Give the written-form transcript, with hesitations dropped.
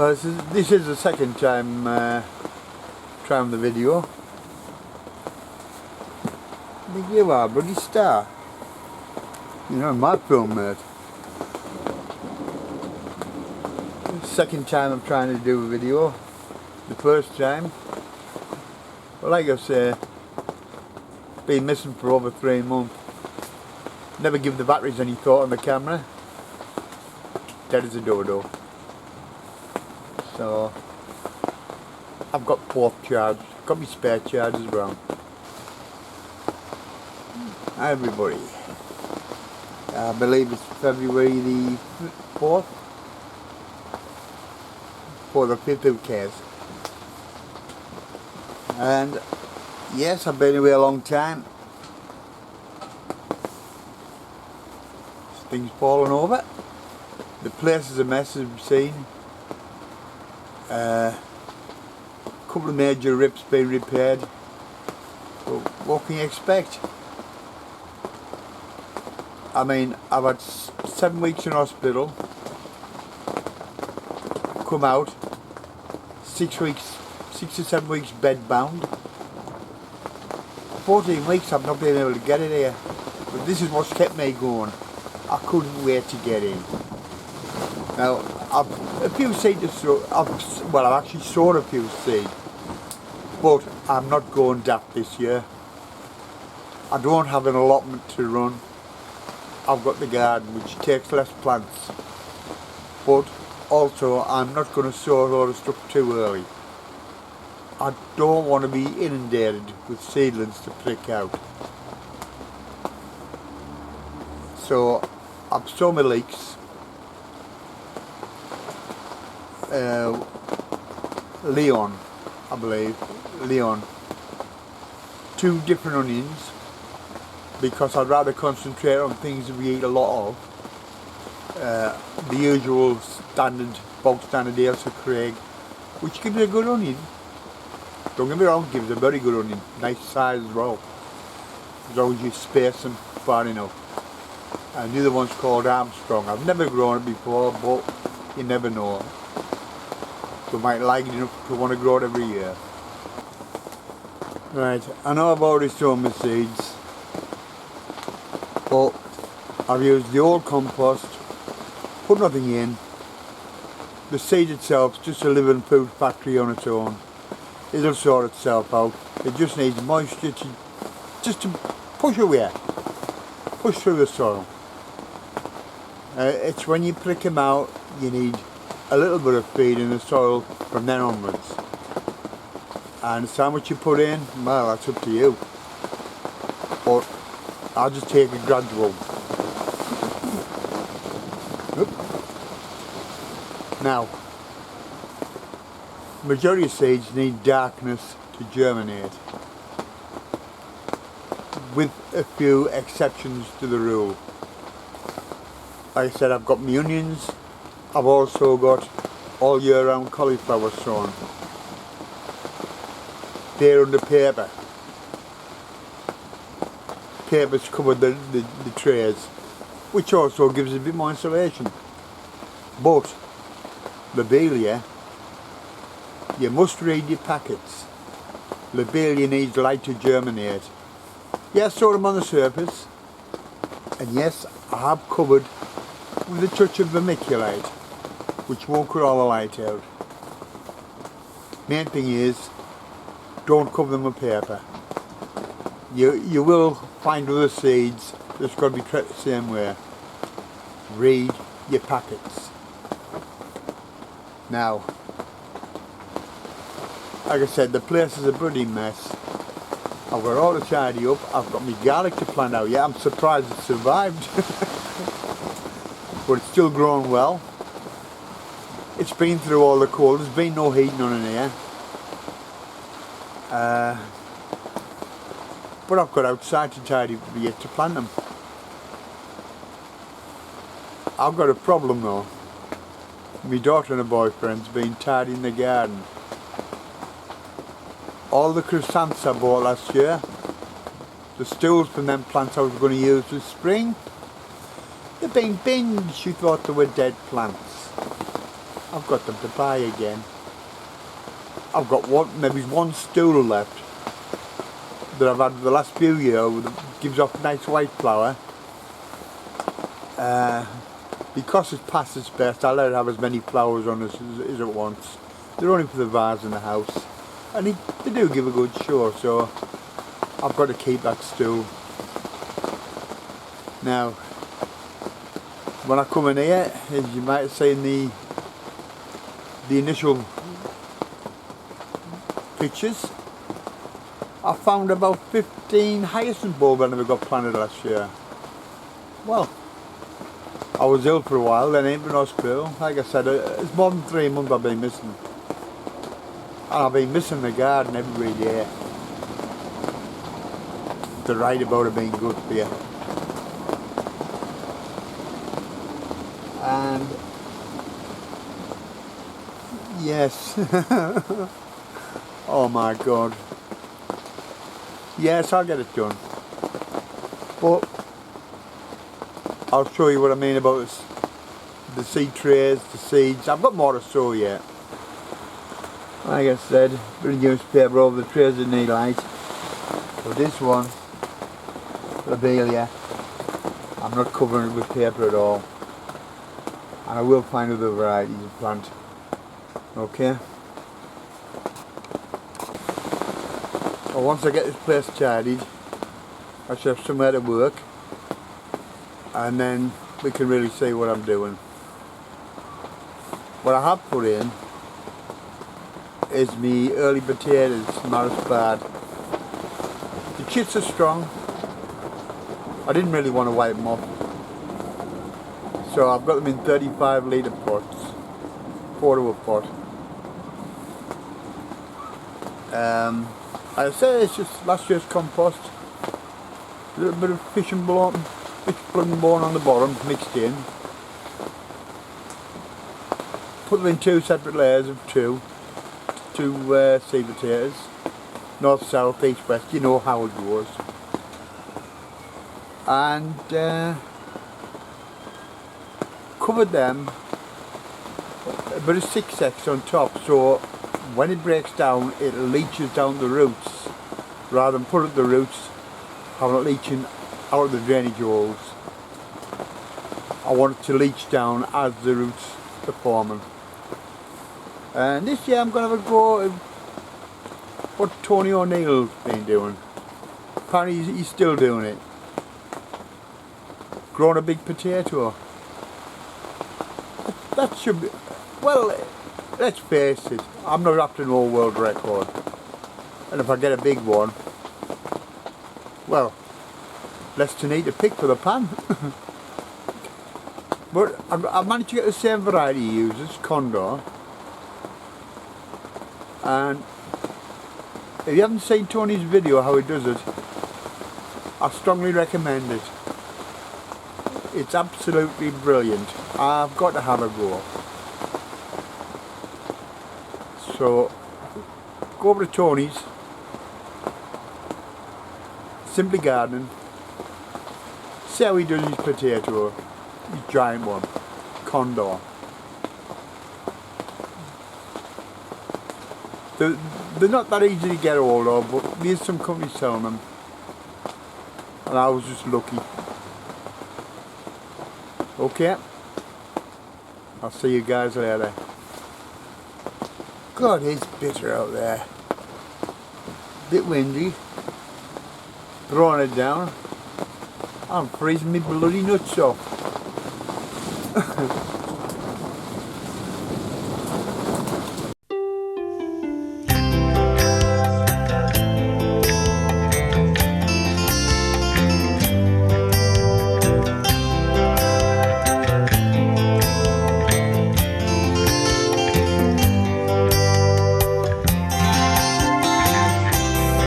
This is the second time trying the video. I think you are a bloody star. You know, my film, mate. Second time I'm trying to do a video. The first time, well, like I say, been missing for over 3 months. Never give the batteries any thought on the camera. Dead as a dodo. So I've got fourth charge, got my spare charge as well. Hi everybody. I believe it's February the 4th. For the 5th, who cares? And yes, I've been away a long time. Things falling over. The place is a mess, as we've seen. Couple of major rips being repaired. So what can you expect? I mean, I've had 7 weeks in hospital. Come out. 6 to 7 weeks bed bound. 14 weeks I've not been able to get it here. But this is what's kept me going. I couldn't wait to get in. Now, a few seeds to sow. I've actually sown a few seeds, but I'm not going daft this year. I don't have an allotment to run. I've got the garden, which takes less plants, but also I'm not going to sow a lot of stuff too early. I don't want to be inundated with seedlings to prick out. So I've sown my leeks. Leon, I believe, Leon. 2 different onions, because I'd rather concentrate on things that we eat a lot of. The usual bog standard Ailsa Craig, which gives a good onion. Don't get me wrong, gives a very good onion, nice size as well, as long as you space them far enough. And the other one's called Armstrong. I've never grown it before, but you never know. So I might like it enough to want to grow it every year. Right, I know I've already sown my seeds, but I've used the old compost, put nothing in. The seed itself is just a living food factory on its own. It'll sort itself out. It just needs moisture to push away, push through the soil. It's when you prick them out, you need a little bit of feed in the soil from then onwards. And how much you put in, well, that's up to you. But I'll just take it gradual. Oop. Now, majority of seeds need darkness to germinate, with a few exceptions to the rule. Like I said, I've got my onions. I've also got all year round cauliflower sown. They're under paper. Paper's covered the trays, which also gives a bit more insulation. But lobelia, you must read your packets. Lobelia needs light to germinate. Yes, sort them on the surface, and yes, I have covered with a touch of vermiculite, which won't cut all the light out. Main thing is, don't cover them with paper. You will find other seeds that's got to be treated the same way. Read your packets. Now, like I said, the place is a bloody mess. I've got all to tidy up. I've got my garlic to plant out. Yeah, I'm surprised it survived. But it's still growing well. It's been through all the cold. There's been no heating on in here. But I've got outside to tidy yet to plant them. I've got a problem though. My daughter and her boyfriend's been tidying the garden. All the chrysanthemums I bought last year, the stools from them plants I was going to use this spring, they've been binned. She thought they were dead plants. I've got them to buy again. I've got maybe one stool left that I've had for the last few years that gives off nice white flower. Because it's past its best, I let it have as many flowers on as it wants. They're only for the vase in the house, and they do give a good show, so I've got to keep that stool. Now, when I come in here, as you might have seen the initial pictures, I found about 15 hyacinth bulbs I never got planted last year. Well, I was ill for a while, then ain't been in hospital. Like I said, it's more than 3 months I've been missing. And I've been missing the garden every day. To write about it being good for you. And yes. Oh my God. Yes, I'll get it done. But I'll show you what I mean about the seed trays, the seeds. I've got more to show yet. Like I said, bit of newspaper over the trays that need light. But this one, lobelia, I'm not covering it with paper at all. And I will find other varieties of plant. Okay? Well, once I get this place tidied, I should have somewhere to work. And then we can really see what I'm doing. What I have put in is me early potatoes, not as bad. The chits are strong. I didn't really want to wipe them off. So I've got them in 35 litre pots, 4 to a pot. I say it's just last year's compost. A little bit of fish blood and bone on the bottom mixed in. Put them in 2 separate layers of two seed potatoes. North, south, east, west, you know how it goes. And covered them a bit of 6X on top, so when it breaks down it leaches down the roots rather than put at the roots, having it leaching out of the drainage holes. I want it to leach down as the roots are forming. And this year I'm going to have a go at what Tony O'Neill's been doing. Apparently he's still doing it. Growing a big potato. That should be, well, let's face it, I'm not after no world record. And if I get a big one, well, less to need to pick for the pan. But I've managed to get the same variety he uses, Condor. And if you haven't seen Tony's video how he does it, I strongly recommend it. It's absolutely brilliant. I've got to have a go. So go over to Tony's, Simply Gardening, see how he does his potato, his giant one, Condor. They're not that easy to get hold of, but there's some companies selling them, and I was just lucky. Okay, I'll see you guys later. God, it's bitter out there. Bit windy. Throwing it down. I'm freezing me bloody nuts off.